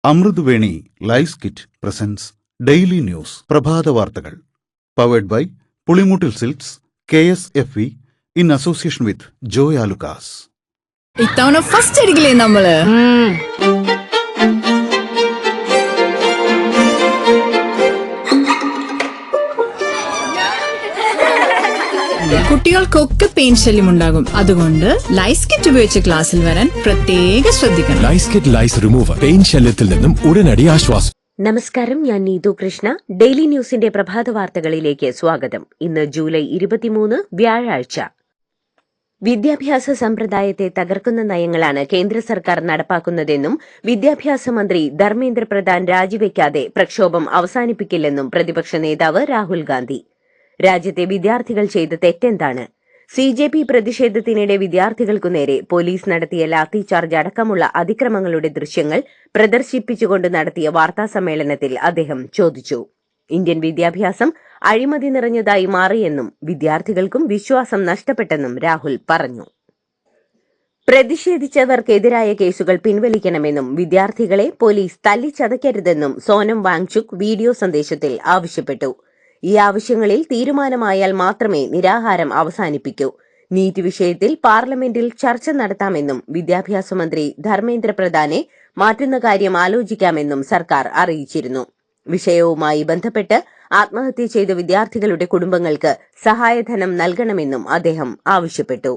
Amruthaveni lice kit presents daily news പ്രഭാത വാർത്തകൾ powered by Pulimoottil silks KSFE in association with Joy Alukkas. ഇത്തവണ first അടിക്കില്ലേ നമ്മള്? കുട്ടികൾക്കൊക്കെ പെയിൻ ശല്യം ഉണ്ടാകും. അതുകൊണ്ട് ലൈസ് കിറ്റ് ഉപയോഗിച്ച് ക്ലാസ്സിൽ വരാൻ പ്രത്യേക ശ്രദ്ധിക്കണം. ലൈസ് കിറ്റ് ലൈസ് റിമൂവർ പെയിൻ ശല്യത്തിൽ നിന്നും ഉടനടി ആശ്വാസം. നമസ്കാരം, ഞാൻ നീതു കൃഷ്ണ. ഡെയിലി ന്യൂസിന്റെ പ്രഭാത വാർത്തകളിലേക്ക് സ്വാഗതം. ഇന്ന് ജൂലൈ 23 വ്യാഴാഴ്ച. വിദ്യാഭ്യാസ സമ്പ്രദായത്തെ തകർക്കുന്ന നയങ്ങളാണ് കേന്ദ്ര സർക്കാർ നടപ്പാക്കുന്നതെന്നും വിദ്യാഭ്യാസ മന്ത്രി ധർമ്മേന്ദ്ര പ്രധാൻ രാജിവെക്കാതെ പ്രക്ഷോഭം അവസാനിപ്പിക്കില്ലെന്നും പ്രതിപക്ഷ നേതാവ് രാഹുൽ ഗാന്ധി. രാജ്യത്തെ വിദ്യാർത്ഥികൾ ചെയ്ത തെറ്റെന്താണ്? CJP പ്രതിഷേധത്തിനിടെ വിദ്യാർത്ഥികൾക്കു നേരെ പോലീസ് നടത്തിയ ലാത്തിചാർജ് അടക്കമുള്ള അതിക്രമങ്ങളുടെ ദൃശ്യങ്ങൾ പ്രദർശിപ്പിച്ചുകൊണ്ട് നടത്തിയ വാർത്താസമ്മേളനത്തിൽ അദ്ദേഹം ചോദിച്ചു. ഇന്ത്യൻ വിദ്യാഭ്യാസം അഴിമതി നിറഞ്ഞതായി മാറിയെന്നും വിദ്യാർത്ഥികൾക്കും വിശ്വാസം നഷ്ടപ്പെട്ടെന്നും രാഹുൽ പറഞ്ഞു. പ്രതിഷേധിച്ചവർക്കെതിരായ കേസുകൾ പിൻവലിക്കണമെന്നും വിദ്യാർത്ഥികളെ പോലീസ് തല്ലിച്ചതയ്ക്കരുതെന്നും സോനം വാങ്ചുക് വീഡിയോ സന്ദേശത്തിൽ ആവശ്യപ്പെട്ടു. ഈ ആവശ്യങ്ങളിൽ തീരുമാനമായാൽ മാത്രമേ നിരാഹാരം അവസാനിപ്പിക്കൂ. നീറ്റ് വിഷയത്തിൽ പാർലമെന്റിൽ ചർച്ച നടത്താമെന്നും വിദ്യാഭ്യാസ മന്ത്രി ധർമ്മേന്ദ്ര പ്രധാനെ മാറ്റുന്ന കാര്യം ആലോചിക്കാമെന്നും സർക്കാർ അറിയിച്ചിരുന്നു. വിഷയവുമായി ബന്ധപ്പെട്ട് ആത്മഹത്യ ചെയ്ത വിദ്യാർത്ഥികളുടെ കുടുംബങ്ങൾക്ക് സഹായധനം നൽകണമെന്നും അദ്ദേഹം ആവശ്യപ്പെട്ടു.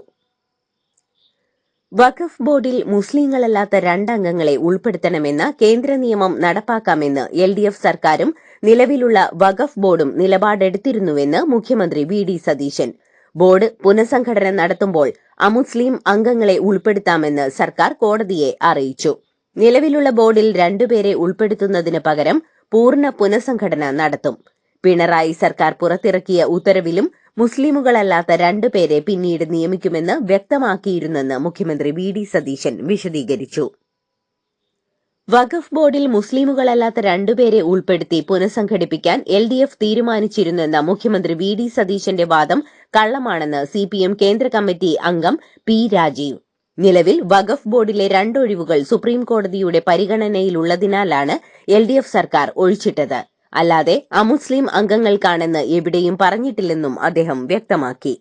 വഖഫ് ബോർഡിൽ മുസ്ലിങ്ങളല്ലാത്ത 2 അംഗങ്ങളെ ഉൾപ്പെടുത്തണമെന്ന കേന്ദ്ര നിയമം നടപ്പാക്കാമെന്ന് LDF സർക്കാരും നിലവിലുള്ള വഖഫ് ബോർഡും നിലപാടെടുത്തിരുന്നുവെന്ന് മുഖ്യമന്ത്രി VD സതീശൻ. ബോർഡ് പുനഃസംഘടന നടത്തുമ്പോൾ അമുസ്ലിം അംഗങ്ങളെ ഉൾപ്പെടുത്താമെന്ന് സർക്കാർ കോടതിയെ അറിയിച്ചു. നിലവിലുള്ള ബോർഡിൽ 2 പേരെ ഉൾപ്പെടുത്തുന്നതിന് പകരം പൂർണ്ണ പുനഃസംഘടന നടത്തും. പിണറായി സർക്കാർ പുറത്തിറക്കിയ ഉത്തരവിലും മുസ്ലിമുകളല്ലാത്ത 2 പേരെ പിന്നീട് നിയമിക്കുമെന്ന് വ്യക്തമാക്കിയിരുന്നെന്ന് മുഖ്യമന്ത്രി VD സതീശൻ വിശദീകരിച്ചു. വഖഫ് ബോർഡിൽ മുസ്ലിമുകളല്ലാത്ത 2 പേരെ ഉൾപ്പെടുത്തി പുനഃസംഘടിപ്പിക്കാൻ LDF തീരുമാനിച്ചിരുന്നെന്ന മുഖ്യമന്ത്രി VD സതീശന്റെ വാദം കള്ളമാണെന്ന് CPM കേന്ദ്ര കമ്മിറ്റി അംഗം P രാജീവ്. നിലവിൽ വഖഫ് ബോർഡിലെ 2 ഒഴിവുകൾ സുപ്രീം കോടതിയുടെ പരിഗണനയിലുള്ളതിനാലാണ് LDF സർക്കാർ ഒഴിച്ചിട്ടത്. അല്ലാതെ അമുസ്ലിം അംഗങ്ങൾക്കാണെന്ന് എവിടെയും പറഞ്ഞിട്ടില്ലെന്നും അദ്ദേഹം വ്യക്തമാക്കി.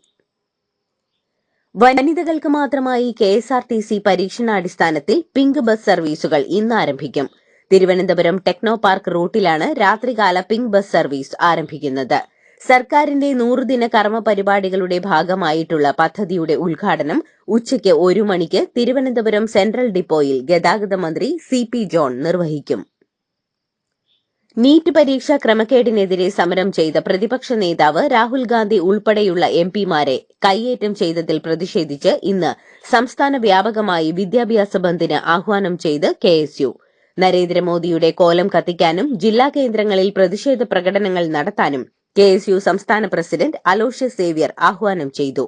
വനിതകൾക്ക് മാത്രമായി KSRTC പരീക്ഷണാടിസ്ഥാനത്തിൽ പിങ്ക് ബസ് സർവീസുകൾ ഇന്ന് ആരംഭിക്കും. തിരുവനന്തപുരം ടെക്നോ പാർക്ക് റൂട്ടിലാണ് രാത്രികാല പിങ്ക് ബസ് സർവീസ് ആരംഭിക്കുന്നത്. സർക്കാരിന്റെ 100 ദിന കർമ്മ പരിപാടികളുടെ ഭാഗമായിട്ടുള്ള പദ്ധതിയുടെ ഉദ്ഘാടനം ഉച്ചയ്ക്ക് 1 മണിക്ക് തിരുവനന്തപുരം സെൻട്രൽ ഡിപ്പോയിൽ ഗതാഗത മന്ത്രി CP ജോൺ നിർവഹിക്കും. നീറ്റ് പരീക്ഷാ ക്രമക്കേടിനെതിരെ സമരം ചെയ്ത പ്രതിപക്ഷ നേതാവ് രാഹുൽ ഗാന്ധി ഉൾപ്പെടെയുള്ള MPമാരെ കൈയേറ്റം ചെയ്തതിൽ പ്രതിഷേധിച്ച് ഇന്ന് സംസ്ഥാന വ്യാപകമായി വിദ്യാഭ്യാസ ബന്ദിന് ആഹ്വാനം ചെയ്ത് KSU. നരേന്ദ്രമോദിയുടെ കോലം കത്തിക്കാനും ജില്ലാ കേന്ദ്രങ്ങളിൽ പ്രതിഷേധ പ്രകടനങ്ങൾ നടത്താനും KSU സംസ്ഥാന പ്രസിഡന്റ് അലോഷ്യസ് സേവ്യർ ആഹ്വാനം ചെയ്തു.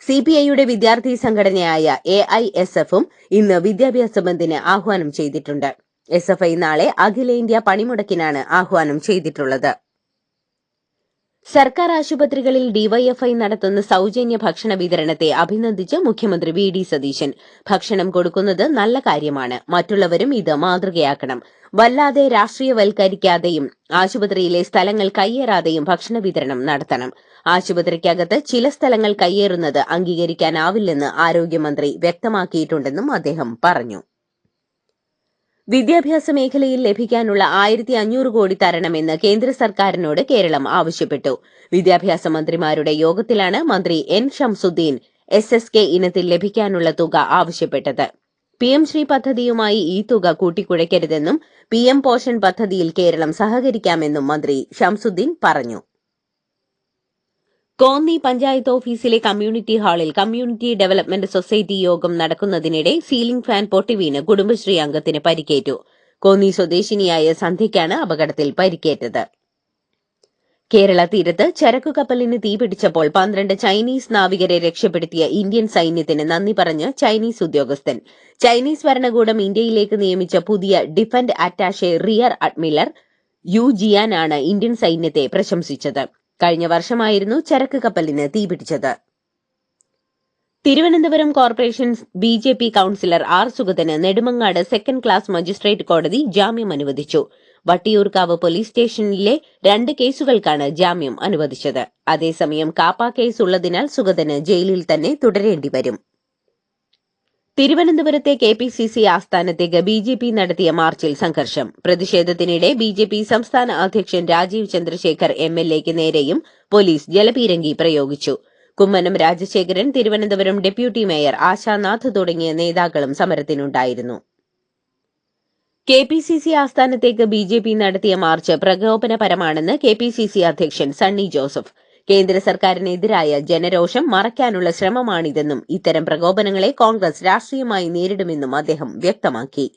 CPIയുടെ വിദ്യാർത്ഥി സംഘടനയായ AISFും ഇന്ന് വിദ്യാഭ്യാസ ബന്ദിന് ആഹ്വാനം ചെയ്തിട്ടുണ്ട്. SFI നാളെ അഖിലേന്ത്യാ പണിമുടക്കിനാണ് ആഹ്വാനം ചെയ്തിട്ടുള്ളത്. സർക്കാർ ആശുപത്രികളിൽ DYFI നടത്തുന്ന സൌജന്യ ഭക്ഷണ വിതരണത്തെ അഭിനന്ദിച്ച് മുഖ്യമന്ത്രി VD സതീശൻ. ഭക്ഷണം കൊടുക്കുന്നത് നല്ല കാര്യമാണ്, മറ്റുള്ളവരും ഇത് മാതൃകയാക്കണം. വല്ലാതെ രാഷ്ട്രീയവൽക്കരിക്കാതെയും ആശുപത്രിയിലെ സ്ഥലങ്ങൾ കയ്യേറാതെയും ഭക്ഷണ വിതരണം നടത്തണം. ആശുപത്രിക്കകത്ത് ചില സ്ഥലങ്ങൾ കയ്യേറുന്നത് അംഗീകരിക്കാനാവില്ലെന്ന് ആരോഗ്യമന്ത്രി വ്യക്തമാക്കിയിട്ടുണ്ടെന്നും അദ്ദേഹം പറഞ്ഞു. വിദ്യാഭ്യാസ മേഖലയിൽ ലഭിക്കാനുള്ള 1500 കോടി തരണമെന്ന് കേന്ദ്ര സർക്കാരിനോട് കേരളം ആവശ്യപ്പെട്ടു. വിദ്യാഭ്യാസ മന്ത്രിമാരുടെ യോഗത്തിലാണ് മന്ത്രി N ഷംസുദ്ദീൻ SSK ഇനത്തിൽ ലഭിക്കാനുള്ള തുക ആവശ്യപ്പെട്ടത്. PM ശ്രീ പദ്ധതിയുമായി ഈ തുക കൂട്ടിക്കുഴയ്ക്കരുതെന്നും PM പോഷൻ പദ്ധതിയിൽ കേരളം സഹകരിക്കാമെന്നും മന്ത്രി ഷംസുദ്ദീൻ പറഞ്ഞു. കോന്നി പഞ്ചായത്ത് ഓഫീസിലെ കമ്മ്യൂണിറ്റി ഹാളിൽ കമ്മ്യൂണിറ്റി ഡെവലപ്മെന്റ് സൊസൈറ്റി യോഗം നടക്കുന്നതിനിടെ സീലിംഗ് ഫാൻ പൊട്ടിവീണ് കുടുംബശ്രീ അംഗത്തിന് പരിക്കേറ്റു. കോന്നി സ്വദേശിനിയായ സന്ധ്യയ്ക്കാണ് അപകടത്തിൽ പരിക്കേറ്റത്. കേരള തീരത്ത് ചരക്കു കപ്പലിന് തീപിടിച്ചപ്പോൾ 12 ചൈനീസ് നാവികരെ രക്ഷപ്പെടുത്തിയ ഇന്ത്യൻ സൈന്യത്തിന് നന്ദി പറഞ്ഞ് ചൈനീസ് ഉദ്യോഗസ്ഥൻ. ചൈനീസ് ഭരണകൂടം ഇന്ത്യയിലേക്ക് നിയമിച്ച പുതിയ defence attache rear admiral Yu Jian ആണ് ഇന്ത്യൻ സൈന്യത്തെ പ്രശംസിച്ചത്. കഴിഞ്ഞ വർഷമായിരുന്നു ചരക്ക് കപ്പലിന് തീപിടിച്ചത്. Thiruvananthapuram corporation BJP. Councillor R. സുഗതന് നെടുമങ്ങാട് സെക്കൻഡ് ക്ലാസ് മജിസ്ട്രേറ്റ് കോടതി ജാമ്യം അനുവദിച്ചു. വട്ടിയൂർക്കാവ് പോലീസ് സ്റ്റേഷനിലെ 2 കേസുകൾക്കാണ് ജാമ്യം അനുവദിച്ചത്. അതേസമയം കാപ്പ കേസ് ഉള്ളതിനാൽ സുഗതന് ജയിലിൽ തന്നെ തുടരേണ്ടി വരും. തിരുവനന്തപുരത്തെ കെ.പി.സി.സി. ആസ്ഥാനത്തേക്ക് ബി.ജെ.പി. നടത്തിയ മാർച്ചിൽ സംഘർഷം. പ്രതിഷേധത്തിനിടെ ബി.ജെ.പി. സംസ്ഥാന അധ്യക്ഷൻ രാജീവ് ചന്ദ്രശേഖർ എം.എൽ.എക്ക് നേരെയും പോലീസ് ജലപീരങ്കി പ്രയോഗിച്ചു. കുമ്മനം രാജശേഖരൻ, തിരുവനന്തപുരം ഡെപ്യൂട്ടി മേയർ ആശാനാഥ് തുടങ്ങിയ നേതാക്കളും സമരത്തിനുണ്ടായിരുന്നു. കെ.പി.സി.സി. ആസ്ഥാനത്തേക്ക് ബി.ജെ.പി. നടത്തിയ മാർച്ച് പ്രകോപനപരമാണെന്ന് കെ.പി.സി.സി. അധ്യക്ഷൻ സണ്ണി ജോസഫ്. കേന്ദ്ര സർക്കാരിനെതിരായ ജനരോഷം മറയ്ക്കാനുള്ള ശ്രമമാണിതെന്നും ഇത്തരം പ്രകോപനങ്ങളെ കോൺഗ്രസ് രാഷ്ട്രീയമായി നേരിടുമെന്നും അദ്ദേഹം വ്യക്തമാക്കി.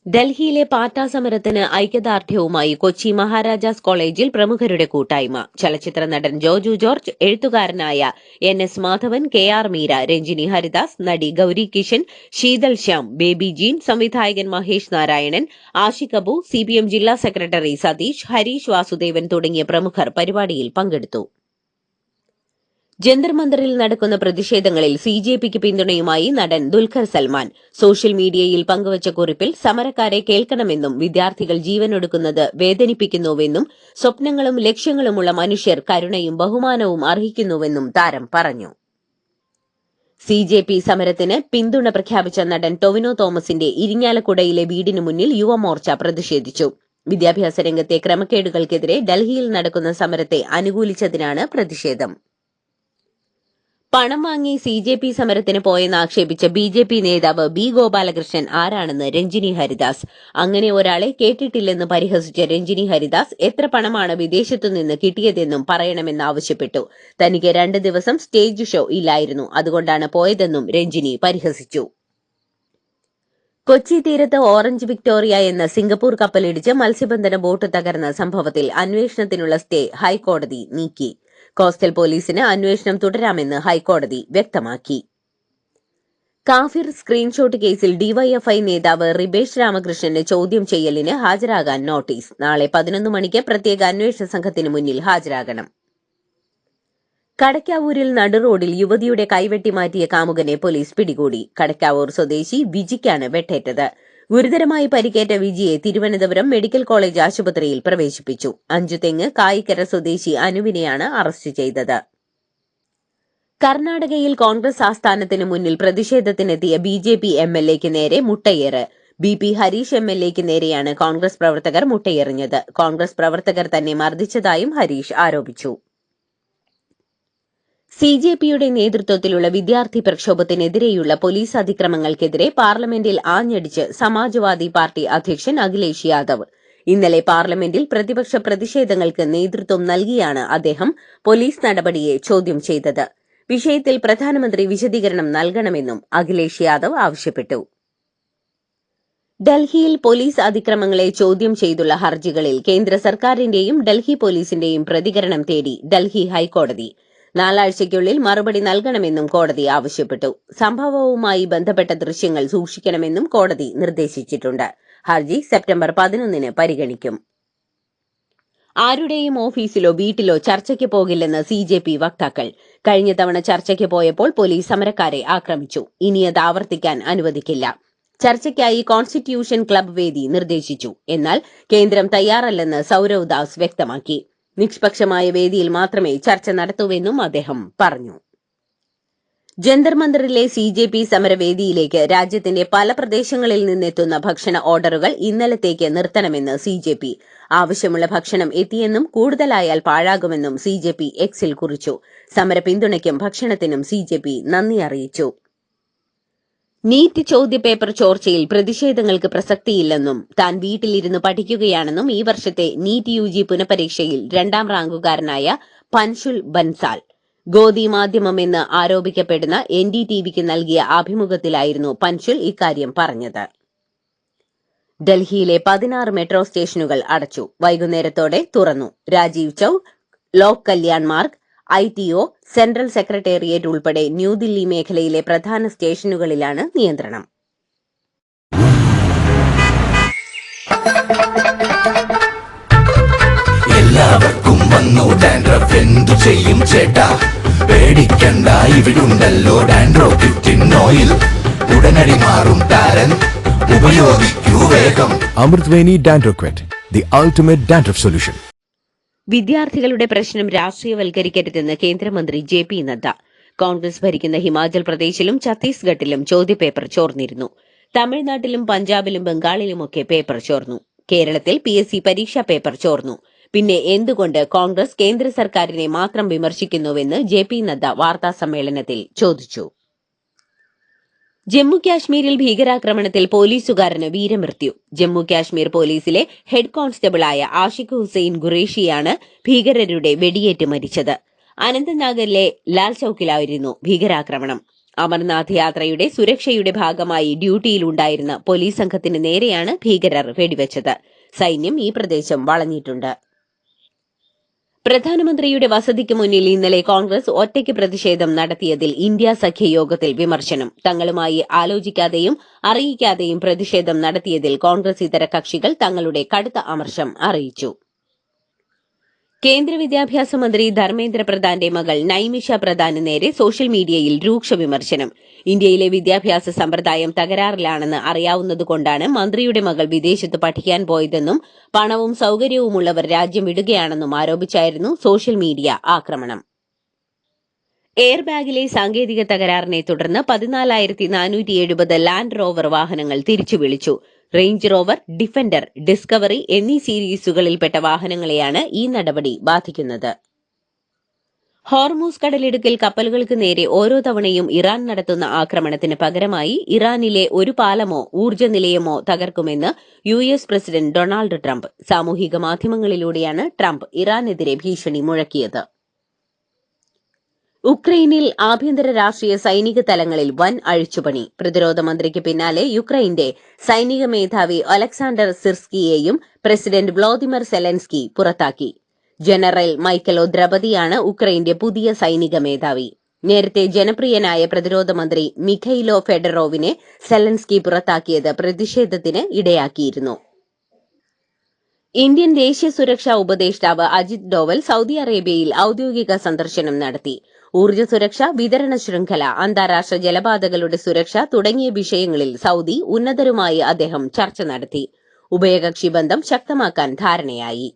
ഡൽഹിയിലെ പാറ്റ സമരത്തിന് ഐക്യദാർഢ്യവുമായി കൊച്ചി മഹാരാജാസ് കോളേജിൽ പ്രമുഖരുടെ കൂട്ടായ്മ. ചലച്ചിത്ര നടൻ ജോജു ജോർജ്, എഴുത്തുകാരനായ എൻ.എസ്. മാധവൻ, കെ.ആർ. മീര, രഞ്ജിനി ഹരിദാസ്, നടി ഗൌരി കിഷൻ, ശീതൽ ശ്യാം, ബേബി ജീൻ, സംവിധായകൻ മഹേഷ് നാരായണൻ, ആഷിഖ് അബു, സിപിഎം ജില്ലാ സെക്രട്ടറി സതീഷ്, ഹരീഷ് വാസുദേവൻ തുടങ്ങിയ പ്രമുഖർ പരിപാടിയിൽ പങ്കെടുത്തു. ജന്തർ മന്ദറിൽ നടക്കുന്ന പ്രതിഷേധങ്ങളിൽ സിജെപിക്ക് പിന്തുണയുമായി നടൻ ദുൽഖർ സൽമാൻ. സോഷ്യൽ മീഡിയയിൽ പങ്കുവച്ച കുറിപ്പിൽ സമരക്കാരെ കേൾക്കണമെന്നും വിദ്യാർത്ഥികൾ ജീവനൊടുക്കുന്നത് വേദനിപ്പിക്കുന്നുവെന്നും സ്വപ്നങ്ങളും ലക്ഷ്യങ്ങളുമുള്ള മനുഷ്യർ കരുണയും ബഹുമാനവും അർഹിക്കുന്നുവെന്നും താരം പറഞ്ഞു. സിജെപി സമരത്തിന് പിന്തുണ പ്രഖ്യാപിച്ച നടൻ ടൊവിനോ തോമസിന്റെ ഇരിങ്ങാലക്കുടയിലെ വീടിനു മുന്നിൽ യുവമോർച്ച പ്രതിഷേധിച്ചു. വിദ്യാഭ്യാസ രംഗത്തെ ക്രമക്കേടുകൾക്കെതിരെ ഡൽഹിയിൽ നടക്കുന്ന സമരത്തെ അനുകൂലിച്ചതിനാണ് പ്രതിഷേധം. പണം വാങ്ങി സിജെപി സമരത്തിന് പോയെന്ന് ആക്ഷേപിച്ച ബി.ജെ.പി. നേതാവ് ബി. ഗോപാലകൃഷ്ണൻ ആരാണെന്ന് രഞ്ജിനി ഹരിദാസ്. അങ്ങനെ ഒരാളെ കേട്ടിട്ടില്ലെന്ന് പരിഹസിച്ച രഞ്ജിനി ഹരിദാസ് എത്ര പണമാണ് വിദേശത്തുനിന്ന് കിട്ടിയതെന്നും പറയണമെന്നാവശ്യപ്പെട്ടു. തനിക്ക് 2 ദിവസം സ്റ്റേജ് ഷോ ഇല്ലായിരുന്നു, അതുകൊണ്ടാണ് പോയതെന്നും രഞ്ജിനി പരിഹസിച്ചു. കൊച്ചി തീരത്ത് ഓറഞ്ച് വിക്ടോറിയ എന്ന സിംഗപ്പൂർ കപ്പലിടിച്ച് മത്സ്യബന്ധന ബോട്ട് തകർന്ന സംഭവത്തിൽ അന്വേഷണത്തിനുള്ള സ്റ്റേ ഹൈക്കോടതി നീക്കി. കോസ്റ്റൽ പോലീസിന് അന്വേഷണം തുടരാമെന്ന് ഹൈക്കോടതി വ്യക്തമാക്കി. കാഫിർ സ്ക്രീൻഷോട്ട് കേസിൽ ഡിവൈഎഫ്ഐ നേതാവ് റിബേഷ് രാമകൃഷ്ണന് ചോദ്യം ചെയ്യലിന് ഹാജരാകാൻ നോട്ടീസ്. നാളെ 11 മണിക്ക് പ്രത്യേക അന്വേഷണ സംഘത്തിന് മുന്നിൽ ഹാജരാകണം. കടയ്ക്കാവൂരിൽ നടുറോഡിൽ യുവതിയുടെ കൈവെട്ടി മാറ്റിയ കാമുകനെ പോലീസ് പിടികൂടി. കടയ്ക്കാവൂർ സ്വദേശി വിജിക്കാണ് വെട്ടേറ്റത്. ഗുരുതരമായി പരിക്കേറ്റ വിജിയെ തിരുവനന്തപുരം മെഡിക്കൽ കോളേജ് ആശുപത്രിയിൽ പ്രവേശിപ്പിച്ചു. അഞ്ചുതെങ്ങ് കായിക്കര സ്വദേശി അനുവിനെയാണ് അറസ്റ്റ് ചെയ്തത്. കർണാടകയിൽ കോൺഗ്രസ് ആസ്ഥാനത്തിന് മുന്നിൽ പ്രതിഷേധത്തിനെത്തിയ ബി.ജെ.പി. എം.എൽ.എക്ക് നേരെ മുട്ടയേറ്. ബി.പി. ഹരീഷ് എം.എൽ.എക്ക് നേരെയാണ് കോൺഗ്രസ് പ്രവർത്തകർ മുട്ടയെറിഞ്ഞത്. കോൺഗ്രസ് പ്രവർത്തകർ തന്നെ മർദ്ദിച്ചതായും ഹരീഷ് ആരോപിച്ചു. സിജെപിയുടെ നേതൃത്വത്തിലുള്ള വിദ്യാർത്ഥി പ്രക്ഷോഭത്തിനെതിരെയുള്ള പോലീസ് അതിക്രമങ്ങൾക്കെതിരെ പാർലമെന്റിൽ ആഞ്ഞടിച്ച് സമാജ്വാദി പാർട്ടി അധ്യക്ഷൻ അഖിലേഷ് യാദവ്. ഇന്നലെ പാർലമെന്റിൽ പ്രതിപക്ഷ പ്രതിഷേധങ്ങൾക്ക് നേതൃത്വം നൽകിയാണ് അദ്ദേഹം പോലീസ് നടപടിയെ ചോദ്യം ചെയ്തത്. വിഷയത്തിൽ പ്രധാനമന്ത്രി വിശദീകരണം നൽകണമെന്നും അഖിലേഷ് യാദവ് ആവശ്യപ്പെട്ടു. ഡൽഹിയിൽ പോലീസ് അതിക്രമങ്ങളെ ചോദ്യം ചെയ്തുള്ള ഹർജികളിൽ കേന്ദ്ര സർക്കാരിന്റെയും ഡൽഹി പോലീസിന്റെയും പ്രതികരണം തേടി ഡൽഹി ഹൈക്കോടതി. 4 ആഴ്ചയ്ക്കുള്ളിൽ മറുപടി നൽകണമെന്നും കോടതി ആവശ്യപ്പെട്ടു. സംഭവവുമായി ബന്ധപ്പെട്ട ദൃശ്യങ്ങൾ സൂക്ഷിക്കണമെന്നും കോടതി നിർദ്ദേശിച്ചിട്ടുണ്ട്. ഹർജി സെപ്റ്റംബർ 11 പരിഗണിക്കും. ആരുടെയും ഓഫീസിലോ വീട്ടിലോ ചർച്ചയ്ക്ക് പോകില്ലെന്ന് സിജെപി വക്താക്കൾ. കഴിഞ്ഞ തവണ ചർച്ചയ്ക്ക് പോയപ്പോൾ പോലീസ് സമരക്കാരെ ആക്രമിച്ചു. ഇനി അത് ആവർത്തിക്കാൻ അനുവദിക്കില്ല. ചർച്ചയ്ക്കായി കോൺസ്റ്റിറ്റ്യൂഷൻ ക്ലബ് വേദി നിർദ്ദേശിച്ചു. എന്നാൽ കേന്ദ്രം തയ്യാറല്ലെന്ന് സൌരവ് ദാസ് വ്യക്തമാക്കി. നിഷ്പക്ഷമായ വേദിയിൽ മാത്രമേ ചർച്ച നടത്തൂവെന്നും അദ്ദേഹം പറഞ്ഞു. ജന്തർ മന്ദറിലെ സിജെപി സമരവേദിയിലേക്ക് രാജ്യത്തിന്റെ പല പ്രദേശങ്ങളിൽ നിന്നെത്തുന്ന ഭക്ഷണ ഓർഡറുകൾ ഇന്നലത്തേക്ക് നിർത്തണമെന്ന് സിജെപി. ആവശ്യമുള്ള ഭക്ഷണം എത്തിയെന്നും കൂടുതലായാൽ പാഴാകുമെന്നും സിജെപി എക്സിൽ കുറിച്ചു. സമര പിന്തുണയ്ക്കും ഭക്ഷണത്തിനും സിജെപി നന്ദി അറിയിച്ചു. നീറ്റ് ചോദ്യപേപ്പർ ചോർച്ചയിൽ പ്രതിഷേധങ്ങൾക്ക് പ്രസക്തിയില്ലെന്നും താൻ വീട്ടിലിരുന്ന് പഠിക്കുകയാണെന്നും ഈ വർഷത്തെ നീറ്റ് യുജി പുനഃപരീക്ഷയിൽ 2ാം റാങ്കുകാരനായ പൻഷുൽ ബൻസാൽ ഗോദി മാധ്യമമെന്ന് ആരോപിക്കപ്പെടുന്ന NDTVക്ക് നൽകിയ അഭിമുഖത്തിലായിരുന്നു പൻഷുൽ ഇക്കാര്യം പറഞ്ഞത്. ഡൽഹിയിലെ 16 മെട്രോ സ്റ്റേഷനുകൾ അടച്ചു. വൈകുന്നേരത്തോടെ തുറന്നു. Rajiv Chowk, Lok Kalyan Marg, ITO, central secretariat ഉൾപ്പെടെ ന്യൂദില്ലി മേഖലയിലെ പ്രധാന സ്റ്റേഷനുകളിലാണ് നിയന്ത്രണം. എല്ലാവർക്കും വന്നു ഡാൻഡ്രഫ്, എന്തു ചെയ്യും ചേട്ടാ? പേടിക്കണ്ട, ഇവിടുണ്ടല്ലോ ഡാൻഡ്രോഫിറ്റിൻ ഓയിൽ. ഉടനടി മാറും താരൻ, ഉപയോഗിക്കൂ വേഗം. അമൃത്വേനി ഡാൻഡ്രോക്വെറ്റ്, ദി അൾട്ടിമേറ്റ് ഡാൻഡ്രഫ് സൊല്യൂഷൻ. വിദ്യാർത്ഥികളുടെ പ്രശ്നം രാഷ്ട്രീയവൽക്കരിക്കരുതെന്ന് കേന്ദ്രമന്ത്രി JP നദ്ദ. കോൺഗ്രസ് ഭരിക്കുന്ന ഹിമാചൽ പ്രദേശിലും ഛത്തീസ്ഗഡിലും ചോദ്യപേപ്പർ ചോർന്നിരുന്നു. തമിഴ്നാട്ടിലും പഞ്ചാബിലും ബംഗാളിലുമൊക്കെ പേപ്പർ ചോർന്നു. കേരളത്തിൽ PSC പരീക്ഷാ പേപ്പർ ചോർന്നു. പിന്നെ എന്തുകൊണ്ട് കോൺഗ്രസ് കേന്ദ്ര സർക്കാരിനെ മാത്രം വിമർശിക്കുന്നുവെന്ന് JP നദ്ദ വാർത്താസമ്മേളനത്തിൽ ചോദിച്ചു. ജമ്മു കാശ്മീരിൽ ഭീകരാക്രമണത്തിൽ പോലീസുകാരന് വീരമൃത്യു. ജമ്മു കാശ്മീർ പോലീസിലെ ഹെഡ് കോൺസ്റ്റബിളായ ആഷിഖ് ഹുസൈൻ ഖുറേഷിയാണ് ഭീകരരുടെ വെടിയേറ്റ് മരിച്ചത്. അനന്തനാഗിലെ ലാൽ ചൌക്കിലായിരുന്നു ഭീകരാക്രമണം. അമർനാഥ് യാത്രയുടെ സുരക്ഷയുടെ ഭാഗമായി ഡ്യൂട്ടിയിലുണ്ടായിരുന്ന പോലീസ് സംഘത്തിന് നേരെയാണ് ഭീകരർ വെടിവെച്ചത്. സൈന്യം ഈ പ്രദേശം വളഞ്ഞിട്ടുണ്ട്. പ്രധാനമന്ത്രിയുടെ വസതിക്ക് മുന്നിൽ ഇന്നലെ കോൺഗ്രസ് ഒറ്റയ്ക്ക് പ്രതിഷേധം നടത്തിയതിൽ ഇന്ത്യ സഖ്യയോഗത്തിൽ വിമർശനം. തങ്ങളുമായി ആലോചിക്കാതെയും അറിയിക്കാതെയും പ്രതിഷേധം നടത്തിയതിൽ കോൺഗ്രസ് ഇതര കക്ഷികൾ തങ്ങളുടെ കടുത്ത അമർഷം അറിയിച്ചു. കേന്ദ്ര വിദ്യാഭ്യാസ മന്ത്രി ധർമ്മേന്ദ്ര പ്രധാന്റെ മകൾ നൈമിഷ പ്രധാന് നേരെ സോഷ്യൽ മീഡിയയിൽ രൂക്ഷ വിമർശനം. ഇന്ത്യയിലെ വിദ്യാഭ്യാസ സമ്പ്രദായം തകരാറിലാണെന്ന് അറിയാവുന്നതുകൊണ്ടാണ് മന്ത്രിയുടെ മകൾ വിദേശത്ത് പഠിക്കാൻ പോയതെന്നും പണവും സൌകര്യവുമുള്ളവർ രാജ്യം വിടുകയാണെന്നും ആരോപിച്ചായിരുന്നു സോഷ്യൽ മീഡിയ ആക്രമണം. എയർ ബാഗിലെ സാങ്കേതിക തകരാറിനെ തുടർന്ന് 14,470 ലാൻഡ് റോവർ വാഹനങ്ങൾ തിരിച്ചു വിളിച്ചു. റേഞ്ച് റോവർ, ഡിഫൻഡർ, ഡിസ്കവറി എന്നീ സീരീസുകളിൽപ്പെട്ട വാഹനങ്ങളെയാണ് ഈ നടപടി ബാധിക്കുന്നത്. ഹോർമൂസ് കടലിടുക്കിൽ കപ്പലുകൾക്ക് നേരെ ഓരോ തവണയും ഇറാൻ നടത്തുന്ന ആക്രമണത്തിന് പകരമായി ഇറാനിലെ ഒരു പാലമോ ഊർജ്ജ നിലയമോ തകർക്കുമെന്ന് US പ്രസിഡന്റ് ഡൊണാൾഡ് ട്രംപ്. സാമൂഹിക മാധ്യമങ്ങളിലൂടെയാണ് ട്രംപ് ഇറാനെതിരെ ഭീഷണി മുഴക്കിയത്. ഉക്രൈനിൽ ആഭ്യന്തര രാഷ്ട്രീയ സൈനിക തലങ്ങളിൽ വൻ അഴിച്ചുപണി. പ്രതിരോധ മന്ത്രിക്ക് പിന്നാലെ യുക്രൈന്റെ സൈനിക മേധാവി ഒലക്സാണ്ടർ സിർസ്കിയെയും പ്രസിഡന്റ് വ്ളോദിമിർ സെലൻസ്കി പുറത്താക്കി. ജനറൽ മൈക്കലോ ദ്രപതിയാണ് ഉക്രൈന്റെ പുതിയ സൈനിക മേധാവി. നേരത്തെ ജനപ്രിയനായ പ്രതിരോധ മന്ത്രി മിഖൈലോ ഫെഡറോവിനെ സെലൻസ്കി പുറത്താക്കിയത് പ്രതിഷേധത്തിന് ഇടയാക്കിയിരുന്നു. ഇന്ത്യൻ ദേശീയ സുരക്ഷാ ഉപദേഷ്ടാവ് അജിത് ഡോവൽ സൌദി അറേബ്യയിൽ ഔദ്യോഗിക സന്ദർശനം നടത്തി. ഊർജ്ജ സുരക്ഷ, വിതരണ ശൃംഖല, അന്താരാഷ്ട്ര ജലപാതകളുടെ സുരക്ഷ തുടങ്ങിയ വിഷയങ്ങളിൽ സൌദി ഉന്നതരുമായി അദ്ദേഹം ചർച്ച നടത്തി. ഉഭയകക്ഷി ബന്ധം ശക്തമാക്കാൻ ധാരണയായി.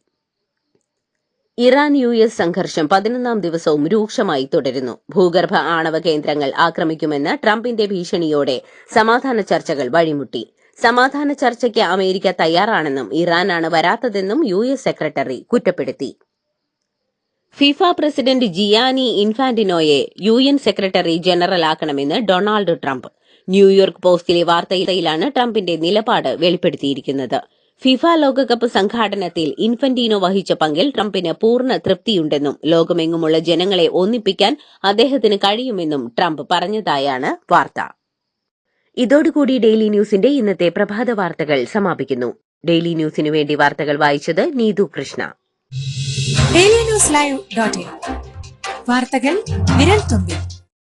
ഇറാൻ US സംഘർഷം 11ാം ദിവസവും രൂക്ഷമായി തുടരുന്നു. ഭൂഗർഭ ആണവ കേന്ദ്രങ്ങൾ ആക്രമിക്കുമെന്ന ട്രംപിന്റെ ഭീഷണിയോടെ സമാധാന ചർച്ചകൾ വഴിമുട്ടി. സമാധാന ചർച്ചയ്ക്ക് അമേരിക്ക തയ്യാറാണെന്നും ഇറാനാണ് വരാത്തതെന്നും US സെക്രട്ടറി കുറ്റപ്പെടുത്തി. ഫിഫ പ്രസിഡന്റ് ജിയാനി ഇൻഫാന്റിനോയെ UN സെക്രട്ടറി ജനറൽ ആക്കണമെന്ന് ഡൊണാൾഡ് ട്രംപ്. ന്യൂയോർക്ക് പോസ്റ്റിലെ വാർത്തയിലാണ് ട്രംപിന്റെ നിലപാട് വെളിപ്പെടുത്തിയിരിക്കുന്നത്. ഫിഫ ലോകകപ്പ് സംഘാടനത്തിൽ ഇൻഫന്റീനോ വഹിച്ച പങ്കിൽ ട്രംപിന് പൂർണ്ണ തൃപ്തിയുണ്ടെന്നും ലോകമെങ്ങുമുള്ള ജനങ്ങളെ ഒന്നിപ്പിക്കാൻ അദ്ദേഹത്തിന് കഴിയുമെന്നും ട്രംപ് പറഞ്ഞതായാണ് വാർത്ത. ഇതോടുകൂടി ഡെയിലി ന്യൂസിന്റെ ഇന്നത്തെ പ്രഭാത വാർത്തകൾ സമാപിക്കുന്നു. ഡെയിലി ന്യൂസിനു വേണ്ടി വാർത്തകൾ വായിച്ചത് നീതു കൃഷ്ണ. DailyNewsLive.in വാർത്തകൾ വിരൽ തുമ്പിൽ.